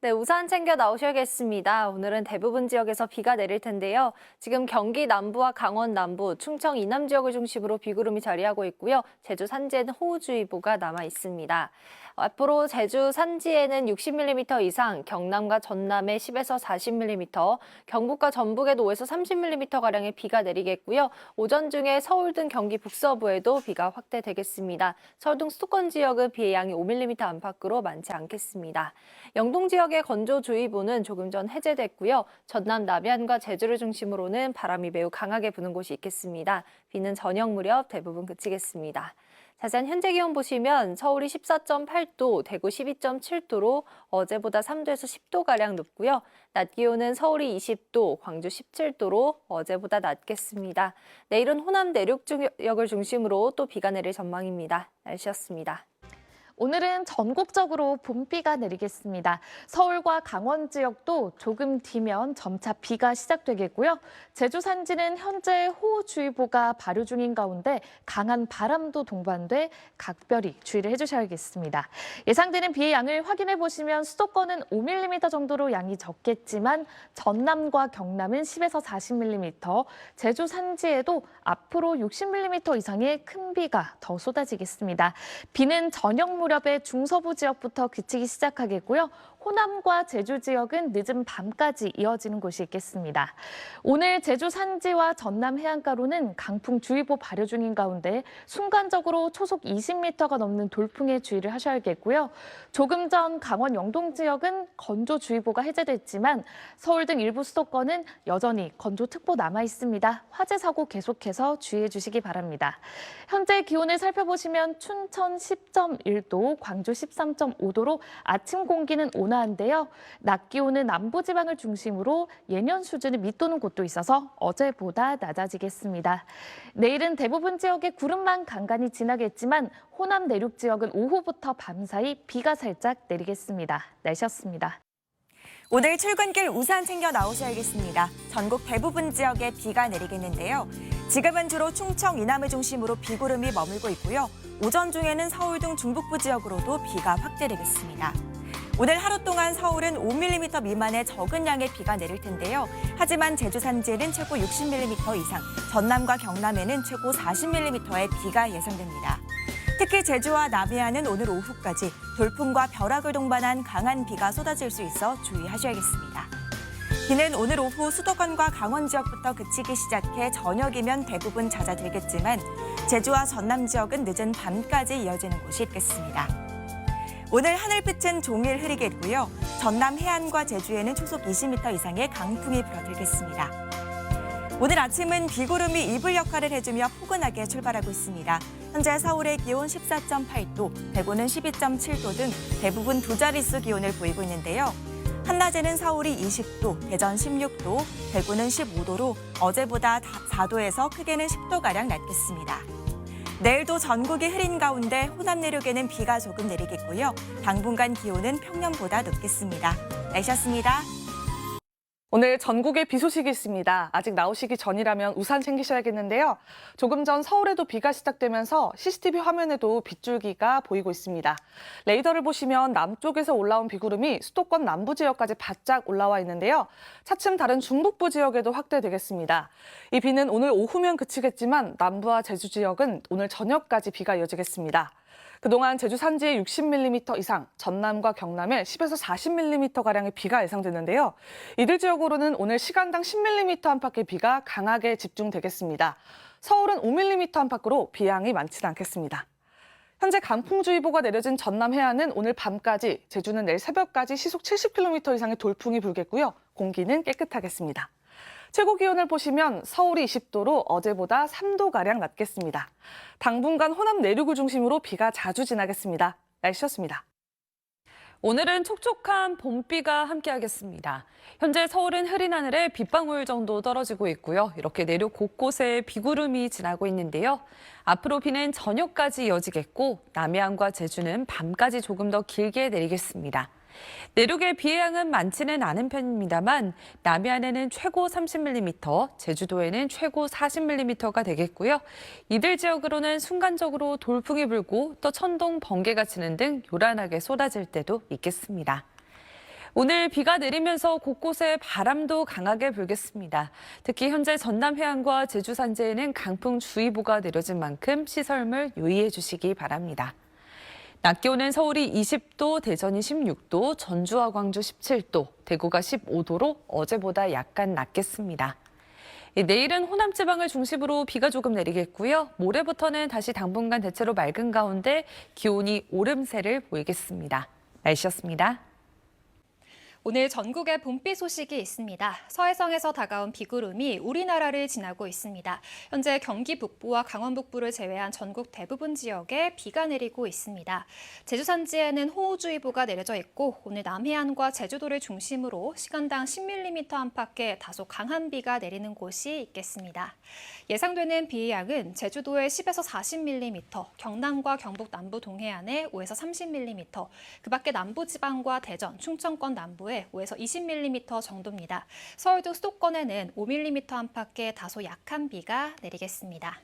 네, 우산 챙겨 나오셔야겠습니다. 오늘은 대부분 지역에서 비가 내릴 텐데요. 지금 경기 남부와 강원 남부, 충청 이남 지역을 중심으로 비구름이 자리하고 있고요. 제주 산지에는 호우주의보가 남아 있습니다. 앞으로 제주 산지에는 60mm 이상, 경남과 전남에 10에서 40mm, 경북과 전북에 5에서 30mm가량의 비가 내리겠고요. 오전 중에 서울 등 경기 북서부에도 비가 확대되겠습니다. 서울 등 수도권 지역은 비의 양이 5mm 안팎으로 많지 않겠습니다. 영동 지역의 건조주의보는 조금 전 해제됐고요. 전남 남해안과 제주를 중심으로는 바람이 매우 강하게 부는 곳이 있겠습니다. 비는 저녁 무렵 대부분 그치겠습니다. 자세한 현재 기온 보시면 서울이 14.8도, 대구 12.7도로 어제보다 3도에서 10도가량 높고요. 낮 기온은 서울이 20도, 광주 17도로 어제보다 낮겠습니다. 내일은 호남 내륙 지역을 중심으로 또 비가 내릴 전망입니다. 날씨였습니다. 오늘은 전국적으로 봄비가 내리겠습니다. 서울과 강원 지역도 조금 뒤면 점차 비가 시작되겠고요. 제주 산지는 현재 호우주의보가 발효 중인 가운데 강한 바람도 동반돼 각별히 주의를 해주셔야겠습니다. 예상되는 비의 양을 확인해 보시면 수도권은 5mm 정도로 양이 적겠지만 전남과 경남은 10에서 40mm, 제주 산지에도 앞으로 60mm 이상의 큰 비가 더 쏟아지겠습니다. 비는 저녁 무렵에 중서부 지역부터 그치기 시작하겠고요. 호남과 제주 지역은 늦은 밤까지 이어지는 곳이 있겠습니다. 오늘 제주 산지와 전남 해안가로는 강풍주의보 발효 중인 가운데 순간적으로 초속 20m가 넘는 돌풍에 주의를 하셔야겠고요. 조금 전 강원 영동 지역은 건조주의보가 해제됐지만 서울 등 일부 수도권은 여전히 건조특보 남아 있습니다. 화재 사고 계속해서 주의해 주시기 바랍니다. 현재 기온을 살펴보시면 춘천 10.1도, 광주 13.5도로 아침 공기는 온화한데요. 낮 기온은 남부지방을 중심으로 예년 수준을 밑도는 곳도 있어서 어제보다 낮아지겠습니다. 내일은 대부분 지역에 구름만 간간히 지나겠지만 호남 내륙 지역은 오후부터 밤사이 비가 살짝 내리겠습니다. 날씨였습니다. 오늘 출근길 우산 챙겨 나오셔야겠습니다. 전국 대부분 지역에 비가 내리겠는데요. 지금은 주로 충청 이남을 중심으로 비구름이 머물고 있고요. 오전 중에는 서울 등 중북부 지역으로도 비가 확대되겠습니다. 오늘 하루 동안 서울은 5mm 미만의 적은 양의 비가 내릴 텐데요. 하지만 제주 산지에는 최고 60mm 이상, 전남과 경남에는 최고 40mm의 비가 예상됩니다. 특히 제주와 남해안은 오늘 오후까지 돌풍과 벼락을 동반한 강한 비가 쏟아질 수 있어 주의하셔야겠습니다. 비는 오늘 오후 수도권과 강원 지역부터 그치기 시작해 저녁이면 대부분 잦아들겠지만 제주와 전남 지역은 늦은 밤까지 이어지는 곳이 있겠습니다. 오늘 하늘빛은 종일 흐리겠고요. 전남 해안과 제주에는 초속 20m 이상의 강풍이 불어들겠습니다. 오늘 아침은 비구름이 이불 역할을 해주며 포근하게 출발하고 있습니다. 현재 서울의 기온 14.8도, 대구는 12.7도 등 대부분 두 자릿수 기온을 보이고 있는데요. 한낮에는 서울이 20도, 대전 16도, 대구는 15도로 어제보다 4도에서 크게는 10도가량 낮겠습니다. 내일도 전국이 흐린 가운데 호남 내륙에는 비가 조금 내리겠고요. 당분간 기온은 평년보다 높겠습니다. 날씨였습니다. 오늘 전국에 비 소식이 있습니다. 아직 나오시기 전이라면 우산 챙기셔야겠는데요. 조금 전 서울에도 비가 시작되면서 CCTV 화면에도 빗줄기가 보이고 있습니다. 레이더를 보시면 남쪽에서 올라온 비구름이 수도권 남부 지역까지 바짝 올라와 있는데요. 차츰 다른 중북부 지역에도 확대되겠습니다. 이 비는 오늘 오후면 그치겠지만 남부와 제주 지역은 오늘 저녁까지 비가 이어지겠습니다. 그동안 제주 산지에 60mm 이상, 전남과 경남에 10에서 40mm가량의 비가 예상되는데요. 이들 지역으로는 오늘 시간당 10mm 안팎의 비가 강하게 집중되겠습니다. 서울은 5mm 안팎으로 비양이 많지는 않겠습니다. 현재 강풍주의보가 내려진 전남 해안은 오늘 밤까지, 제주는 내일 새벽까지 시속 70km 이상의 돌풍이 불겠고요. 공기는 깨끗하겠습니다. 최고 기온을 보시면 서울이 20도로 어제보다 3도가량 낮겠습니다. 당분간 호남 내륙을 중심으로 비가 자주 지나겠습니다. 날씨였습니다. 오늘은 촉촉한 봄비가 함께하겠습니다. 현재 서울은 흐린 하늘에 빗방울 정도 떨어지고 있고요. 이렇게 내륙 곳곳에 비구름이 지나고 있는데요. 앞으로 비는 저녁까지 이어지겠고 남해안과 제주는 밤까지 조금 더 길게 내리겠습니다. 내륙의 비의 양은 많지는 않은 편입니다만 남해안에는 최고 30mm, 제주도에는 최고 40mm가 되겠고요. 이들 지역으로는 순간적으로 돌풍이 불고 또 천둥, 번개가 치는 등 요란하게 쏟아질 때도 있겠습니다. 오늘 비가 내리면서 곳곳에 바람도 강하게 불겠습니다. 특히 현재 전남 해안과 제주 산지에는 강풍주의보가 내려진 만큼 시설물 유의해 주시기 바랍니다. 낮 기온은 서울이 20도, 대전이 16도, 전주와 광주 17도, 대구가 15도로 어제보다 약간 낮겠습니다. 내일은 호남 지방을 중심으로 비가 조금 내리겠고요. 모레부터는 다시 당분간 대체로 맑은 가운데 기온이 오름세를 보이겠습니다. 날씨였습니다. 오늘 전국에 봄비 소식이 있습니다. 서해상에서 다가온 비구름이 우리나라를 지나고 있습니다. 현재 경기 북부와 강원 북부를 제외한 전국 대부분 지역에 비가 내리고 있습니다. 제주 산지에는 호우주의보가 내려져 있고 오늘 남해안과 제주도를 중심으로 시간당 10mm 안팎의 다소 강한 비가 내리는 곳이 있겠습니다. 예상되는 비의 양은 제주도에 10에서 40mm, 경남과 경북 남부 동해안에 5에서 30mm, 그 밖에 남부지방과 대전, 충청권 남부에 5에서 20mm 정도입니다. 서울도 수도권에는 5mm 안팎의 다소 약한 비가 내리겠습니다.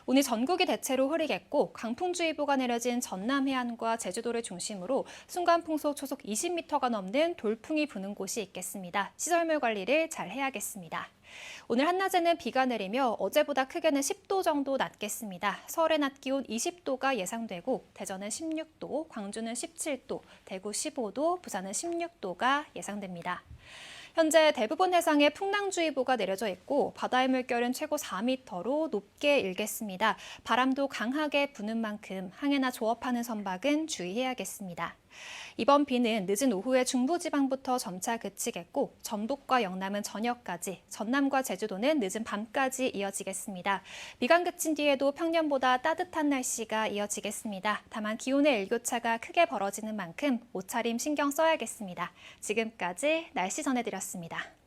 오늘 전국이 대체로 흐리겠고 강풍주의보가 내려진 전남 해안과 제주도를 중심으로 순간풍속 초속 20m가 넘는 돌풍이 부는 곳이 있겠습니다. 시설물 관리를 잘 해야겠습니다. 오늘 한낮에는 비가 내리며 어제보다 크게는 10도 정도 낮겠습니다. 서울의 낮 기온 20도가 예상되고 대전은 16도, 광주는 17도, 대구 15도, 부산은 16도가 예상됩니다. 현재 대부분 해상에 풍랑주의보가 내려져 있고 바다의 물결은 최고 4m로 높게 일겠습니다. 바람도 강하게 부는 만큼 항해나 조업하는 선박은 주의해야겠습니다. 이번 비는 늦은 오후에 중부지방부터 점차 그치겠고 전북과 영남은 저녁까지, 전남과 제주도는 늦은 밤까지 이어지겠습니다. 비가 그친 뒤에도 평년보다 따뜻한 날씨가 이어지겠습니다. 다만 기온의 일교차가 크게 벌어지는 만큼 옷차림 신경 써야겠습니다. 지금까지 날씨 전해드렸습니다.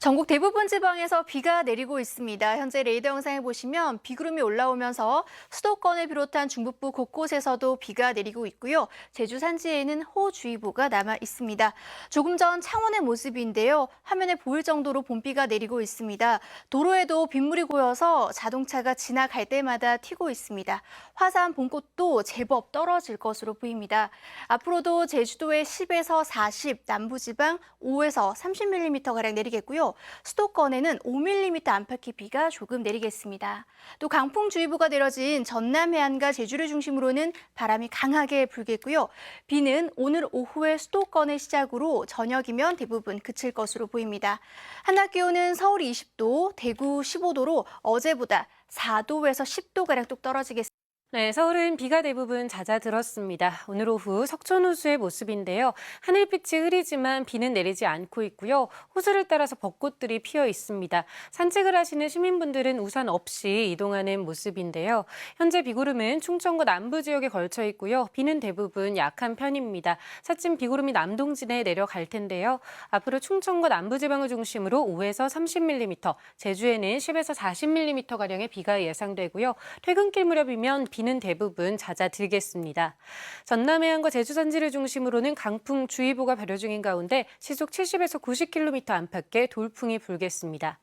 전국 대부분 지방에서 비가 내리고 있습니다. 현재 레이더 영상을 보시면 비구름이 올라오면서 수도권을 비롯한 중북부 곳곳에서도 비가 내리고 있고요. 제주 산지에는 호우주의보가 남아 있습니다. 조금 전 창원의 모습인데요. 화면에 보일 정도로 봄비가 내리고 있습니다. 도로에도 빗물이 고여서 자동차가 지나갈 때마다 튀고 있습니다. 화사한 봄꽃도 제법 떨어질 것으로 보입니다. 앞으로도 제주도에 10에서 40, 남부지방 5에서 30mm가량 내리겠고요. 수도권에는 5mm 안팎의 비가 조금 내리겠습니다. 또 강풍주의보가 내려진 전남 해안과 제주를 중심으로는 바람이 강하게 불겠고요. 비는 오늘 오후에 수도권을 시작으로 저녁이면 대부분 그칠 것으로 보입니다. 한낮 기온은 서울 20도, 대구 15도로 어제보다 4도에서 10도가량 뚝 떨어지겠습니다. 네, 서울은 비가 대부분 잦아들었습니다. 오늘 오후 석촌호수의 모습인데요. 하늘빛이 흐리지만 비는 내리지 않고 있고요. 호수를 따라서 벚꽃들이 피어 있습니다. 산책을 하시는 시민분들은 우산 없이 이동하는 모습인데요. 현재 비구름은 충청과 남부 지역에 걸쳐 있고요. 비는 대부분 약한 편입니다. 차츰 비구름이 남동진에 내려갈 텐데요. 앞으로 충청과 남부 지방을 중심으로 5에서 30mm, 제주에는 10에서 40mm가량의 비가 예상되고요. 퇴근길 무렵이면 비는 대부분 잦아들겠습니다. 전남 해안과 제주 산지를 중심으로는 강풍주의보가 발효 중인 가운데 시속 70에서 90km 안팎의 돌풍이 불겠습니다.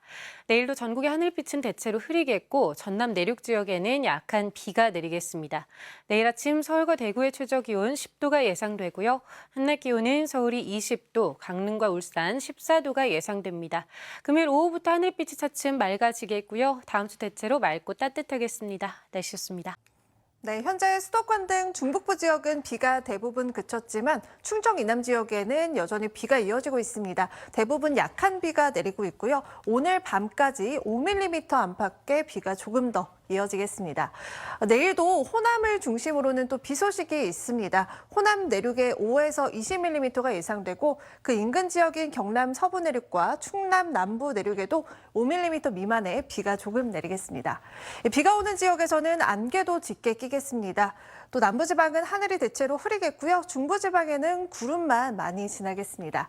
내일도 전국의 하늘빛은 대체로 흐리겠고 전남 내륙 지역에는 약한 비가 내리겠습니다. 내일 아침 서울과 대구의 최저 기온 10도가 예상되고요. 한낮 기온은 서울이 20도, 강릉과 울산 14도가 예상됩니다. 금요일 오후부터 하늘빛이 차츰 맑아지겠고요. 다음 주 대체로 맑고 따뜻하겠습니다. 날씨였습니다. 네, 현재 수도권 등 중북부 지역은 비가 대부분 그쳤지만 충청 이남 지역에는 여전히 비가 이어지고 있습니다. 대부분 약한 비가 내리고 있고요. 오늘 밤까지 5mm 안팎의 비가 조금 더 이어지겠습니다. 내일도 호남을 중심으로는 또 비 소식이 있습니다. 호남 내륙에 5에서 20mm가 예상되고 그 인근 지역인 경남 서부 내륙과 충남 남부 내륙에도 5mm 미만의 비가 조금 내리겠습니다. 비가 오는 지역에서는 안개도 짙게 끼겠습니다. 또 남부지방은 하늘이 대체로 흐리겠고요. 중부지방에는 구름만 많이 지나겠습니다.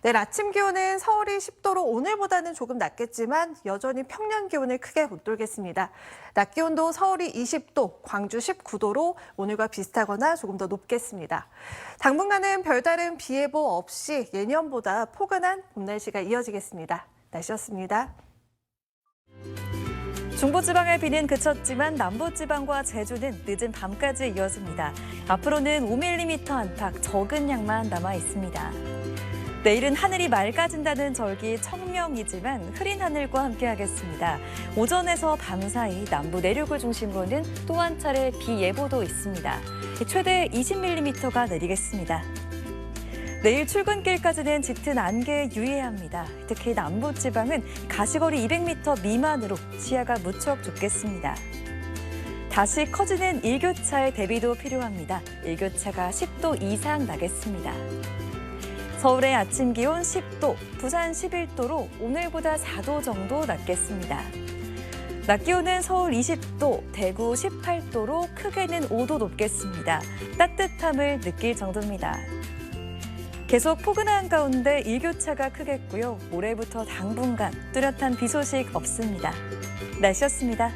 내일 아침 기온은 서울이 10도로 오늘보다는 조금 낮겠지만 여전히 평년 기온을 크게 웃돌겠습니다. 낮 기온도 서울이 20도, 광주 19도로 오늘과 비슷하거나 조금 더 높겠습니다. 당분간은 별다른 비 예보 없이 예년보다 포근한 봄 날씨가 이어지겠습니다. 날씨였습니다. 중부지방의 비는 그쳤지만 남부지방과 제주는 늦은 밤까지 이어집니다. 앞으로는 5mm 안팎 적은 양만 남아 있습니다. 내일은 하늘이 맑아진다는 절기 청명이지만 흐린 하늘과 함께하겠습니다. 오전에서 밤 사이 남부 내륙을 중심으로는 또 한 차례 비 예보도 있습니다. 최대 20mm가 내리겠습니다. 내일 출근길까지는 짙은 안개에 유의해야 합니다. 특히 남부지방은 가시거리 200m 미만으로 시야가 무척 좁겠습니다. 다시 커지는 일교차의 대비도 필요합니다. 일교차가 10도 이상 나겠습니다. 서울의 아침 기온 10도, 부산 11도로 오늘보다 4도 정도 낮겠습니다. 낮 기온은 서울 20도, 대구 18도로 크게는 5도 높겠습니다. 따뜻함을 느낄 정도입니다. 계속 포근한 가운데 일교차가 크겠고요. 모레부터 당분간 뚜렷한 비 소식 없습니다. 날씨였습니다.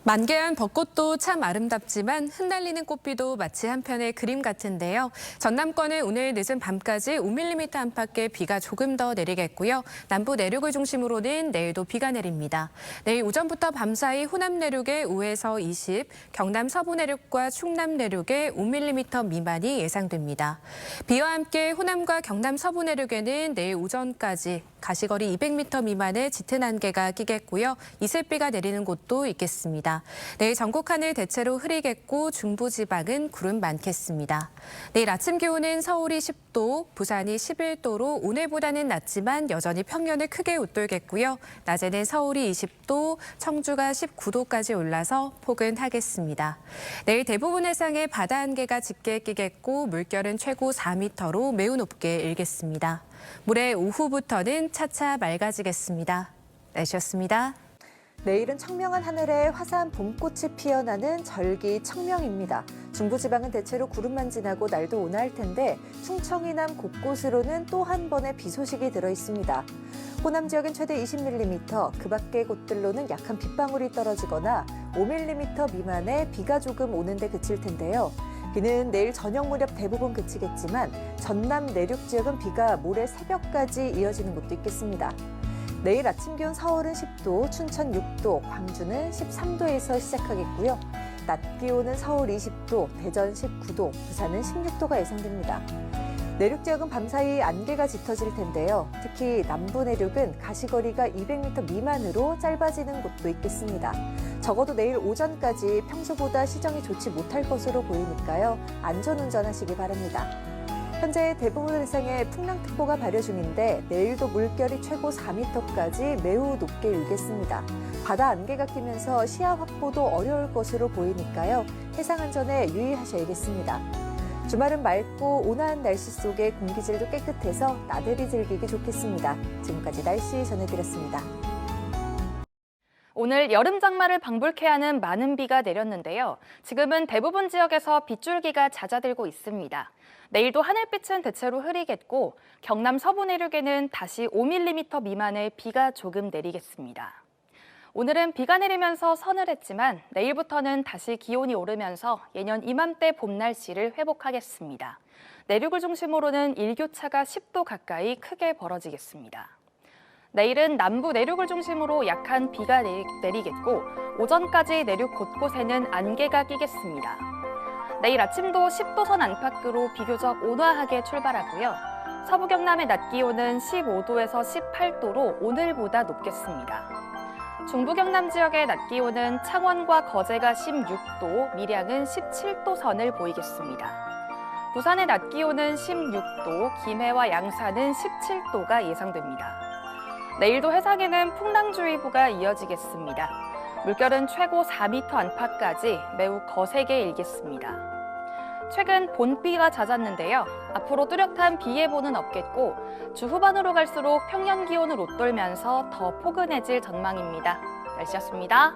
만개한 벚꽃도 참 아름답지만 흩날리는 꽃비도 마치 한편의 그림 같은데요. 전남권은 오늘 늦은 밤까지 5mm 안팎의 비가 조금 더 내리겠고요. 남부 내륙을 중심으로는 내일도 비가 내립니다. 내일 오전부터 밤사이 호남 내륙에 5에서 20, 경남 서부 내륙과 충남 내륙에 5mm 미만이 예상됩니다. 비와 함께 호남과 경남 서부 내륙에는 내일 오전까지 가시거리 200m 미만의 짙은 안개가 끼겠고요. 이슬비가 내리는 곳도 있겠습니다. 내일 전국 하늘 대체로 흐리겠고 중부지방은 구름 많겠습니다. 내일 아침 기온은 서울이 10도, 부산이 11도로 오늘보다는 낮지만 여전히 평년을 크게 웃돌겠고요. 낮에는 서울이 20도, 청주가 19도까지 올라서 포근하겠습니다. 내일 대부분 해상에 바다 안개가 짙게 끼겠고 물결은 최고 4m로 매우 높게 일겠습니다. 모레 오후부터는 차차 맑아지겠습니다. 날씨였습니다. 내일은 청명한 하늘에 화사한 봄꽃이 피어나는 절기 청명입니다. 중부지방은 대체로 구름만 지나고 날도 온화할 텐데 충청 이남 곳곳으로는 또 한 번의 비 소식이 들어 있습니다. 호남 지역은 최대 20mm, 그 밖의 곳들로는 약한 빗방울이 떨어지거나 5mm 미만의 비가 조금 오는데 그칠 텐데요. 비는 내일 저녁 무렵 대부분 그치겠지만 전남 내륙 지역은 비가 모레 새벽까지 이어지는 곳도 있겠습니다. 내일 아침 기온 서울은 10도, 춘천 6도, 광주는 13도에서 시작하겠고요. 낮 기온은 서울 20도, 대전 19도, 부산은 16도가 예상됩니다. 내륙 지역은 밤사이 안개가 짙어질 텐데요. 특히 남부 내륙은 가시거리가 200m 미만으로 짧아지는 곳도 있겠습니다. 적어도 내일 오전까지 평소보다 시정이 좋지 못할 것으로 보이니까요. 안전운전하시기 바랍니다. 현재 대부분 해상에 풍랑특보가 발효 중인데 내일도 물결이 최고 4m까지 매우 높게 일겠습니다. 바다 안개가 끼면서 시야 확보도 어려울 것으로 보이니까요. 해상 안전에 유의하셔야겠습니다. 주말은 맑고 온화한 날씨 속에 공기질도 깨끗해서 나들이 즐기기 좋겠습니다. 지금까지 날씨 전해드렸습니다. 오늘 여름 장마를 방불케 하는 많은 비가 내렸는데요. 지금은 대부분 지역에서 빗줄기가 잦아들고 있습니다. 내일도 하늘빛은 대체로 흐리겠고 경남 서부 내륙에는 다시 5mm 미만의 비가 조금 내리겠습니다. 오늘은 비가 내리면서 서늘했지만 내일부터는 다시 기온이 오르면서 예년 이맘때 봄 날씨를 회복하겠습니다. 내륙을 중심으로는 일교차가 10도 가까이 크게 벌어지겠습니다. 내일은 남부 내륙을 중심으로 약한 비가 내리겠고 오전까지 내륙 곳곳에는 안개가 끼겠습니다. 내일 아침도 10도선 안팎으로 비교적 온화하게 출발하고요. 서부 경남의 낮 기온은 15도에서 18도로 오늘보다 높겠습니다. 중부 경남 지역의 낮 기온은 창원과 거제가 16도, 밀양은 17도 선을 보이겠습니다. 부산의 낮 기온은 16도, 김해와 양산은 17도가 예상됩니다. 내일도 해상에는 풍랑주의보가 이어지겠습니다. 물결은 최고 4m 안팎까지 매우 거세게 일겠습니다. 최근 봄비가 잦았는데요. 앞으로 뚜렷한 비 예보는 없겠고 주 후반으로 갈수록 평년 기온을 웃돌면서 더 포근해질 전망입니다. 날씨였습니다.